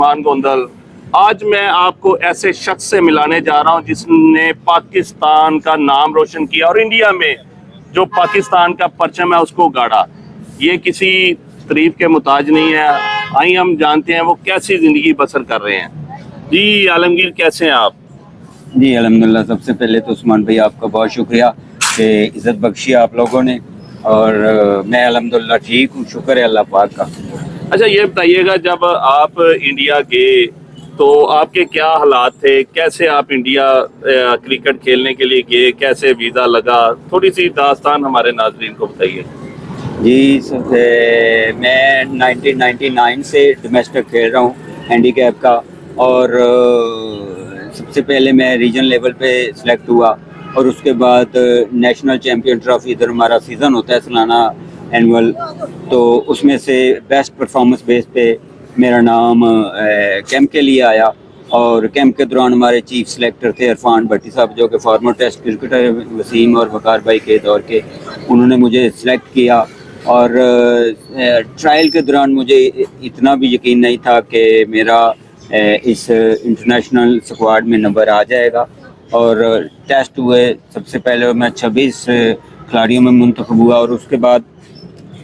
عرفان گوندل۔ آج میں آپ کو ایسے شخص سے ملانے جا رہا ہوں جس نے پاکستان کا نام روشن کیا اور انڈیا میں جو پاکستان کا پرچم ہے اس کو گاڑا۔ یہ کسی تعریف کے محتاج نہیں ہے، آئیں ہم جانتے ہیں وہ کیسی زندگی بسر کر رہے ہیں۔ جی عالمگیر، کیسے ہیں آپ؟ جی الحمدللہ، سب سے پہلے تو عثمان بھائی آپ کا بہت شکریہ کہ عزت بخشی آپ لوگوں نے، اور میں الحمدللہ ٹھیک ہوں، شکر ہے اللہ پاک کا۔ اچھا یہ بتائیے گا، جب آپ انڈیا گئے تو آپ کے کیا حالات تھے؟ کیسے آپ انڈیا کرکٹ کھیلنے کے لیے گئے؟ کیسے ویزا لگا؟ تھوڑی سی داستان ہمارے ناظرین کو بتائیے۔ جی میں 1999 سے ڈومیسٹک کھیل رہا ہوں ہینڈی کیپ کا، اور سب سے پہلے میں ریجن لیول پہ سلیکٹ ہوا، اور اس کے بعد نیشنل چیمپئن ٹرافی، ادھر ہمارا سیزن ہوتا ہے سالانہ اینول، تو اس میں سے بیسٹ پرفارمنس بیس پہ میرا نام کیمپ کے لیے آیا، اور کیمپ کے دوران ہمارے چیف سلیکٹر تھے عرفان بھٹی صاحب، جو کہ فارمر ٹیسٹ کرکٹر وسیم اور وقار بھائی کے دور کے، انہوں نے مجھے سلیکٹ کیا، اور ٹرائل کے دوران مجھے اتنا بھی یقین نہیں تھا کہ میرا اس انٹرنیشنل اسکواڈ میں نمبر آ جائے گا، اور ٹیسٹ ہوئے، سب سے پہلے میں 26 کھلاڑیوں میں منتخب ہوا، اور اس کے بعد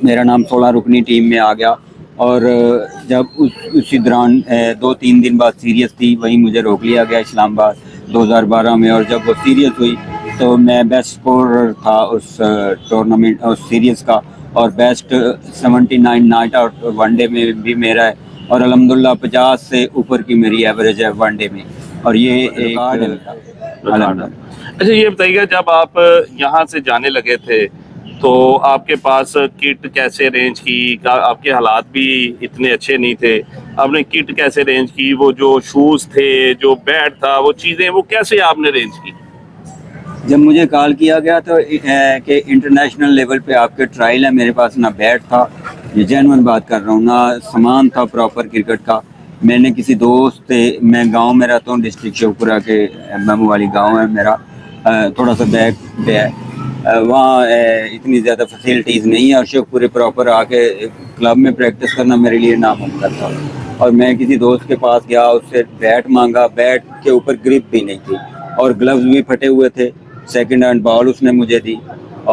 میرا نام 16 رکنی ٹیم میں آ گیا، اور جب اسی دوران 2-3 دن بعد سیریز تھی، وہیں مجھے روک لیا گیا اسلام آباد 2012 میں، اور جب وہ سیریز ہوئی تو میں بیسٹ اسکورر تھا اس ٹورنامنٹ، اس سیریز کا، اور best 79 night out one day میں بھی میرا ہے، اور الحمدللہ 50 سے اوپر کی میری ایوریج ہے ون ڈے میں، اور یہ ایک الحمدللہ۔ اچھا یہ بتائیے گا، جب آپ یہاں سے جانے لگے تھے تو آپ کے پاس کٹ کیسے ارینج کی؟ آپ کے حالات بھی اتنے اچھے نہیں تھے، آپ نے کٹ کیسے ارینج کی؟ وہ جو شوز تھے، جو بیٹ تھا، وہ چیزیں وہ کیسے آپ نے ارینج کی؟ جب مجھے کال کیا گیا تو کہ انٹرنیشنل لیول پہ آپ کے ٹرائل ہے، میرے پاس نہ بیٹ تھا، یہ جینوئن بات کر رہا ہوں، نہ سامان تھا پراپر کرکٹ کا۔ میں نے کسی دوست سے، میں گاؤں میں رہتا ہوں ڈسٹرکٹ شیوپورہ کے، میمو والی گاؤں ہے میرا، تھوڑا سا بیک پہ ہے، وہاں اتنی زیادہ فیسلٹیز نہیں ہے، اور شیوپورے پراپر آ کے کلب میں پریکٹس کرنا میرے لیے ناممکن تھا، اور میں کسی دوست کے پاس گیا، اس سے بیٹ مانگا، بیٹ کے اوپر گرپ بھی نہیں تھی، اور گلوز بھی پھٹے ہوئے تھے، سیکنڈ ہینڈ بال اس نے مجھے دی،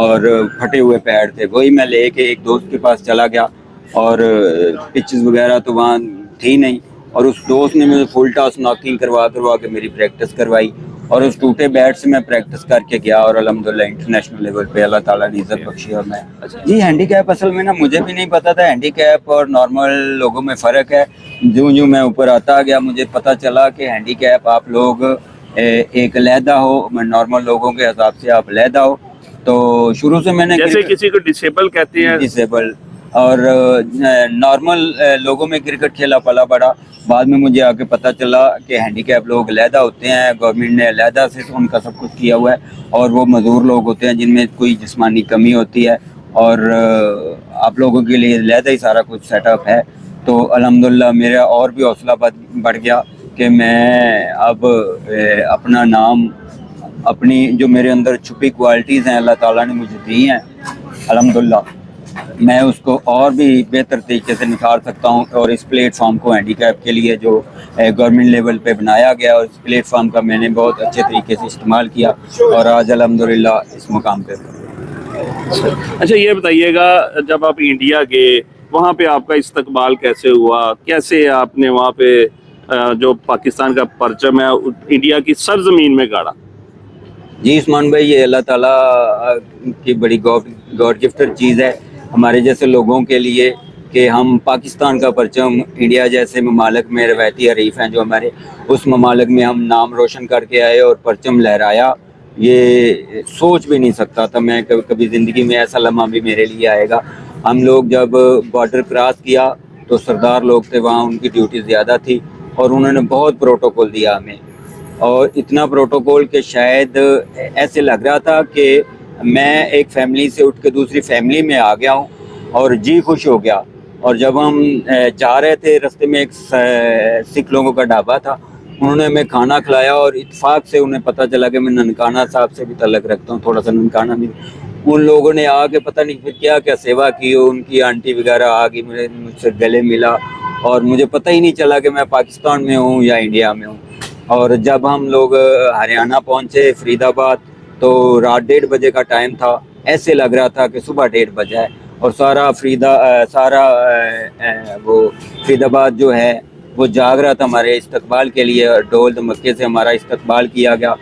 اور پھٹے ہوئے پیڈ تھے، وہی میں لے کے ایک دوست کے پاس چلا گیا، اور پچز وغیرہ تو وہاں تھی نہیں، اور اس دوست نے مجھے فل ٹاس ناکنگ کروا کے میری پریکٹس کروائی، اور اس ٹوٹے بیٹ سے میں پریکٹس کر کے گیا، اور الحمدللہ انٹرنیشنل لیول پہ اللہ تعالیٰ نے عزت بخشی، اور میں جی ہینڈی کیپ اصل میں نا مجھے بھی نہیں پتا تھا ہینڈی کیپ اور نارمل لوگوں میں فرق ہے، جو میں اوپر آتا گیا مجھے پتا چلا کہ ہینڈی کیپ آپ لوگ ایک علیحدہ ہو، نارمل لوگوں کے حساب سے آپ علیحدہ ہو، تو شروع سے میں نے جیسے کسی کو ڈسیبل کہتے ہیں، ڈسیبل، اور نارمل لوگوں میں کرکٹ کھیلا پلا بڑا، بعد میں مجھے آگے پتہ چلا کہ ہینڈی کیپ لوگ علیحدہ ہوتے ہیں، گورنمنٹ نے علیحدہ سے ان کا سب کچھ کیا ہوا ہے، اور وہ مزدور لوگ ہوتے ہیں جن میں کوئی جسمانی کمی ہوتی ہے، اور آپ لوگوں کے لیے علیحدہ ہی سارا کچھ سیٹ اپ ہے، تو الحمدللہ میرا اور بھی حوصلہ بڑھ گیا کہ میں اب اپنا نام، اپنی جو میرے اندر چھپی کوالٹیز ہیں اللہ تعالیٰ نے مجھے دی ہیں، الحمدللہ میں اس کو اور بھی بہتر طریقے سے نکھار سکتا ہوں، اور اس پلیٹ فارم کو ہینڈی کیپ کے لیے جو گورنمنٹ لیول پہ بنایا گیا، اور اس پلیٹ فارم کا میں نے بہت اچھے طریقے سے استعمال کیا، اور آج الحمدللہ اس مقام پہ۔ اچھا یہ بتائیے گا، جب آپ انڈیا گئے وہاں پہ آپ کا استقبال کیسے ہوا؟ کیسے آپ نے وہاں پہ جو پاکستان کا پرچم ہے انڈیا کی سرزمین میں گاڑا؟ جی عثمان بھائی، یہ اللہ تعالیٰ کی بڑی گاڈ گفٹڈ چیز ہے ہمارے جیسے لوگوں کے لیے، کہ ہم پاکستان کا پرچم انڈیا جیسے ممالک میں، روایتی حریف ہیں جو ہمارے، اس ممالک میں ہم نام روشن کر کے آئے اور پرچم لہرایا، یہ سوچ بھی نہیں سکتا تھا میں کبھی زندگی میں ایسا لمحہ بھی میرے لیے آئے گا۔ ہم لوگ جب بارڈر کراس کیا تو سردار لوگ تھے وہاں، ان کی ڈیوٹی زیادہ تھی، اور انہوں نے بہت پروٹوکول دیا ہمیں، اور اتنا پروٹوکول کہ شاید ایسے لگ رہا تھا کہ میں ایک فیملی سے اٹھ کے دوسری فیملی میں آ گیا ہوں، اور جی خوش ہو گیا۔ اور جب ہم جا رہے تھے رستے میں ایک سکھ لوگوں کا ڈھابا تھا، انہوں نے ہمیں کھانا کھلایا، اور اتفاق سے انہیں پتہ چلا کہ میں ننکانہ صاحب سے بھی تعلق رکھتا ہوں، تھوڑا سا ننکانہ بھی، उन लोगों ने आके पता नहीं फिर क्या क्या सेवा की, उनकी आंटी वगैरह आ गई, मुझसे गले मिला और मुझे पता ही नहीं चला कि मैं पाकिस्तान में हूँ या इंडिया में हूँ। और जब हम लोग हरियाणा पहुँचे फरीदाबाद, तो रात 1:30 बजे का टाइम था, ऐसे लग रहा था कि सुबह 1:30 बजा है। और सारा वो फरीदाबाद जो है वो जाग रहा था हमारे इस्तकबाल के लिए, ढोल धमक्के से हमारा इस्तकबाल किया गया।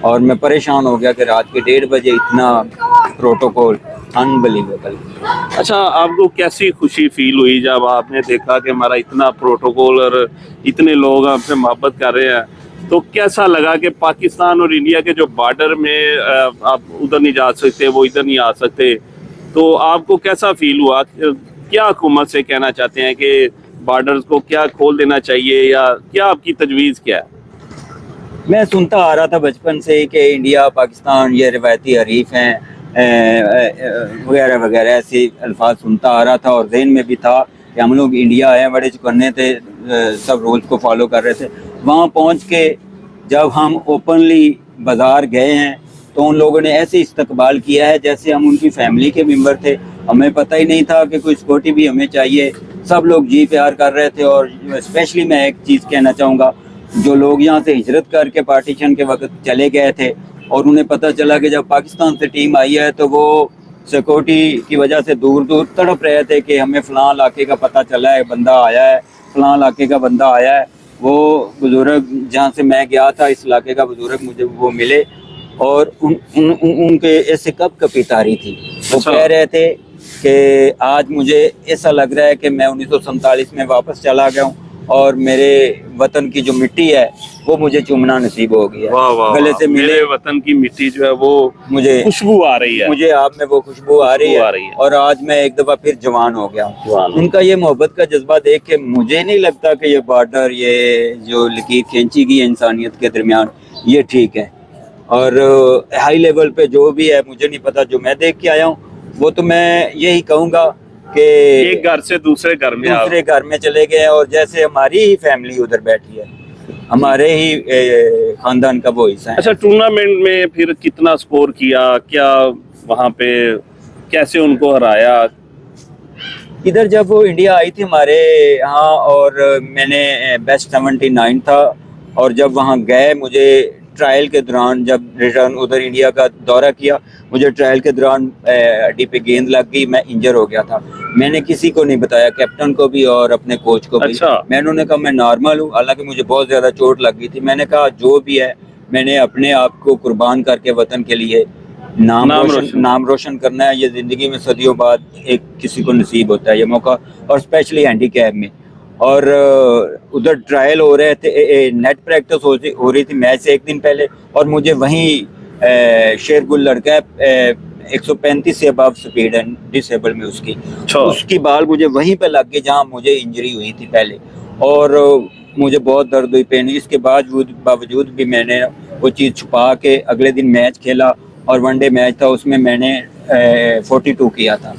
और मैं परेशान हो गया कि रात के 1:30 बजे इतना प्रोटोकॉल, अनबिलीवेबल। अच्छा, आपको कैसी खुशी फील हुई जब आपने देखा कि हमारा इतना प्रोटोकॉल और इतने लोग आपसे मोहब्बत कर रहे हैं? तो कैसा लगा कि पाकिस्तान और इंडिया के जो बॉर्डर में आप उधर नहीं जा सकते, वो इधर नहीं आ सकते, तो आपको कैसा फील हुआ? क्या हुकूमत से कहना चाहते हैं कि बॉर्डर्स को क्या खोल देना चाहिए, या क्या आपकी तजवीज़ क्या है? मैं सुनता आ रहा था बचपन से ही कि इंडिया पाकिस्तान ये रिवायती हरीफ हैं वगैरह वगैरह, ऐसे अल्फाज सुनता आ रहा था और जहन में भी था कि हम लोग इंडिया आए, बड़े चुकन्ने थे, सब रूल्स को फॉलो कर रहे थे। वहाँ पहुँच के जब हम ओपनली बाज़ार गए हैं तो उन लोगों ने ऐसे इस्तकबाल किया है जैसे हम उनकी फैमिली के मेंबर थे। हमें पता ही नहीं था कि कोई सिक्योरिटी भी हमें चाहिए, सब लोग जी प्यार कर रहे थे। और स्पेशली मैं एक चीज़ कहना चाहूँगा, जो लोग यहाँ से हिजरत करके पार्टीशन के वक्त चले गए थे और उन्हें पता चला कि जब पाकिस्तान से टीम आई है, तो वो सिक्योरिटी की वजह से दूर दूर तड़प रहे थे कि हमें फ़लाँ इलाके का पता चला है, बंदा आया है, फ़लाँ इलाके का बंदा आया है। वो बुज़ुर्ग जहाँ से मैं गया था, इस इलाके का बुज़ुर्ग मुझे वो मिले और उनके ऐसे कप कपी तारी थी। वो अच्छा। कह रहे थे कि आज मुझे ऐसा लग रहा है कि मैं 1947 में वापस चला गया हूँ और मेरे वतन की जो मिट्टी है वो मुझे चूमना नसीब हो गया। वाह वाह गले वाह, से मिले, मेरे वतन की मिट्टी जो है वो मुझे खुशबू आ रही है। मुझे आप में वो खुशबू आ रही खुशबू है, आ रही है। और आज मैं एक दफ़ा फिर जवान हो गया जवान हूँ। हो। उनका ये मोहब्बत का जज्बा देख के मुझे नहीं लगता कि ये बॉर्डर, ये जो लकीर खींची गई है इंसानियत के दरमियान, ये ठीक है। और हाई लेवल पे जो भी है मुझे नहीं पता, जो मैं देख के आया हूँ वो तो मैं यही कहूँगा कि एक घर से दूसरे घर में आप दूसरे घर में चले गए और जैसे हमारी ही फैमिली उधर बैठी है, हमारे ही खानदान का वो हिस्सा है। अच्छा, टूर्नामेंट में फिर कितना स्कोर किया, क्या वहाँ पे कैसे उनको हराया? इधर जब वो इंडिया आई थी हमारे यहाँ, और मैंने बेस्ट 79 था, और जब वहाँ गए मुझे ट्रायल के दौरान, जब रिटर्न उधर इंडिया का दौरा किया, मुझे ट्रायल के दौरान हड्डी पे गेंद लग गई, मैं इंजर हो गया था। मैंने किसी को नहीं बताया, कैप्टन को भी और अपने कोच को भी। अच्छा। मैंने उन्हें कहा मैं नॉर्मल हूँ, हालांकि मुझे बहुत ज़्यादा चोट लग गई थी। मैंने कहा जो भी है, मैंने अपने आप को कुर्बान करके वतन के लिए नाम रोशन करना है। ये ज़िंदगी में सदियों बाद एक किसी को नसीब होता है ये मौका, और स्पेशली हैंडीकैप में। और उधर ट्रायल हो रहे थे, नेट प्रैक्टिस हो रही थी मैच से एक दिन पहले, और मुझे वहीं शेरगुल लड़का है 135 से अबव स्पीड है डिसेबल में उसकी बाल मुझे वहीं पे लग गई जहाँ मुझे इंजरी हुई थी पहले, और मुझे बहुत दर्द हुई, पेन। इसके बावजूद भी मैंने वो चीज़ छुपा के अगले दिन मैच खेला, और वनडे मैच था, उसमें मैंने 42 किया था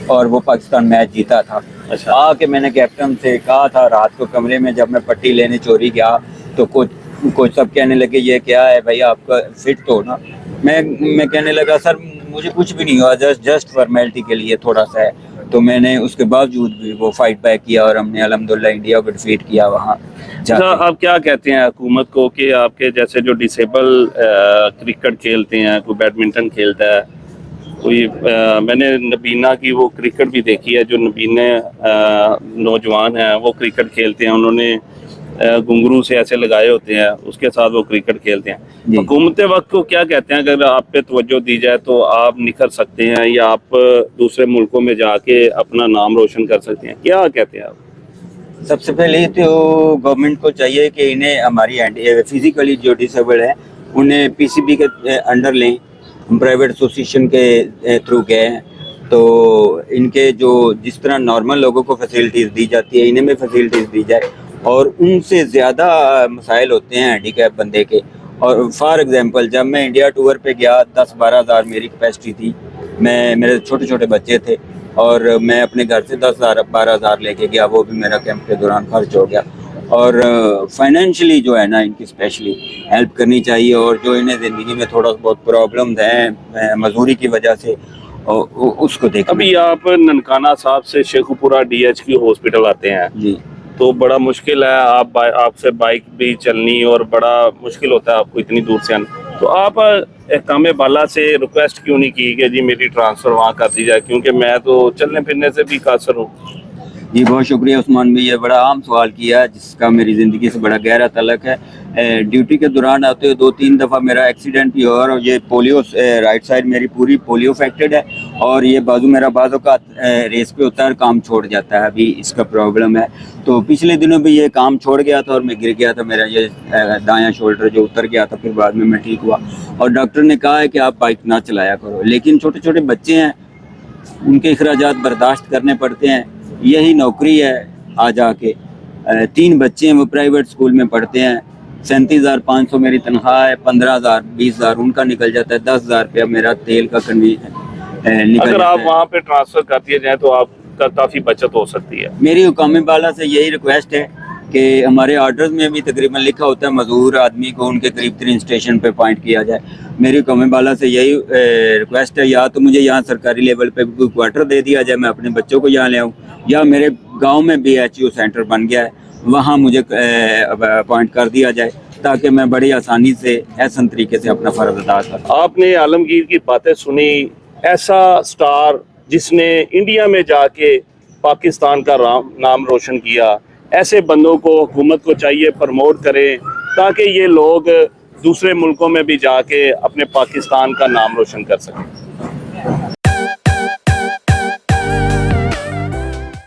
और वो पाकिस्तान मैच जीता था। अच्छा। आके मैंने कैप्टन से कहा था रात को कमरे में, जब मैं पट्टी लेने चोरी गया तो कोच सब कहने लगे ये क्या है भैया, आपका फिट तो ना। मैं कहने लगा सर मुझे कुछ भी नहीं हुआ, जस्ट फॉर्मेलिटी के लिए थोड़ा सा है। तो मैंने उसके बावजूद भी वो फाइट बैक किया और हमने अल्हम्दुलिल्लाह इंडिया को डिफीट किया वहाँ अच्छा, आप क्या कहते हैं हुकूमत को कि आपके जैसे जो डिसेबल क्रिकेट खेलते हैं, कोई बैडमिंटन खेलता है, कोई मैंने नबीना की वो क्रिकेट भी देखी है, जो नबीने नौजवान हैं वो क्रिकेट खेलते हैं, उन्होंने घुंघरू से ऐसे लगाए होते हैं, उसके साथ वो क्रिकेट खेलते हैं। हुकूमत वक्त को क्या कहते हैं, अगर आप पे तवज्जो दी जाए तो आप निखर सकते हैं या आप दूसरे मुल्कों में जाके अपना नाम रोशन कर सकते हैं, क्या कहते हैं आप? सबसे पहले तो गवर्नमेंट को चाहिए कि इन्हें हमारी फिजिकली जो डिसेबल है उन्हें पीसीबी के अंडर लें। हम प्राइवेट एसोसिएशन के थ्रू गए हैं, तो इनके जो जिस तरह नॉर्मल लोगों को फैसिलिटीज़ दी जाती है, इन्हें में फैसिलिटीज़ दी जाए, और उनसे ज़्यादा मसाइल होते हैं हैंडीकैप बंदे के। और फॉर एग्जांपल जब मैं इंडिया टूर पे गया, 10-12 हज़ार मेरी कैपेसिटी थी, मेरे छोटे छोटे बच्चे थे, और मैं अपने घर से 10,000-12 हज़ार लेके गया, वो भी मेरा कैंप के दौरान खर्च हो गया। और फाइनेंशियली जो है ना, इनकी स्पेशली हेल्प करनी चाहिए, और जो इन्हें ज़िंदगी में थोड़ा बहुत प्रॉब्लम्स हैं मजदूरी की वजह से, और उसको देखना। अभी आप ननकाना साहब से शेखुपुरा DHQ हॉस्पिटल आते हैं जी तो बड़ा मुश्किल है, आपसे बाइक भी चलनी और बड़ा मुश्किल होता है आपको इतनी दूर से आना, तो आप एहकाम बाला से रिक्वेस्ट क्यों नहीं की कि जी मेरी ट्रांसफ़र वहाँ कर दी जाए, क्योंकि मैं तो चलने फिरने से भी कासर हूँ। जी बहुत शुक्रिया उस्मान भाई, ये बड़ा आम सवाल किया जिसका मेरी ज़िंदगी से बड़ा गहरा तल्लक है। ड्यूटी के दौरान आते हुए 2-3 दफ़ा मेरा एक्सीडेंट भी हुआ और ये पोलियो, राइट साइड मेरी पूरी पोलियो अफेक्टेड है और ये बाजू मेरा बाजू का रेस पे होता है और काम छोड़ जाता है, अभी इसका प्रॉब्लम है। तो पिछले दिनों भी ये काम छोड़ गया था और मैं गिर गया था, मेरा ये दायां शोल्डर जो उतर गया था, फिर बाद में मैं ठीक हुआ और डॉक्टर ने कहा है कि आप बाइक ना चलाया करो। लेकिन छोटे छोटे बच्चे हैं, उनके अखराजात बर्दाश्त करने पड़ते हैं, यही नौकरी है। आज आके 3 बच्चे हैं, वो प्राइवेट स्कूल में पढ़ते हैं, 37,500 मेरी तनख्वाह है, 15,000 20,000 उनका निकल जाता है, 10,000 रुपया मेरा तेल का निकल अगर जाता आप है। वहाँ पे ट्रांसफ़र कर दिए जाए तो आपका काफ़ी बचत हो सकती है। मेरी हुकाम बाला से यही रिक्वेस्ट है कि हमारे ऑर्डर्स में भी तकरीबन लिखा होता है मजदूर आदमी को उनके करीब तरीन स्टेशन पे पॉइंट किया जाए। मेरी हुकाम बाला से यही रिक्वेस्ट है, या तो मुझे यहाँ सरकारी लेवल पे कोई क्वार्टर दे दिया जाए, मैं अपने बच्चों को यहाँ ले आऊँ, या मेरे गांव में BHU सेंटर बन गया है, वहाँ मुझे अपॉइंट कर दिया जाए ताकि मैं बड़ी आसानी से एहसन तरीके से अपना फ़र्ज अदा कर सकूँ। आपने आलमगीर की बातें सुनी, ऐसा स्टार जिसने इंडिया में जाके पाकिस्तान का नाम रोशन किया, ऐसे बंदों को हुकूमत को चाहिए प्रमोट करें ताकि ये लोग दूसरे मुल्कों में भी जाके अपने पाकिस्तान का नाम रोशन कर सकें।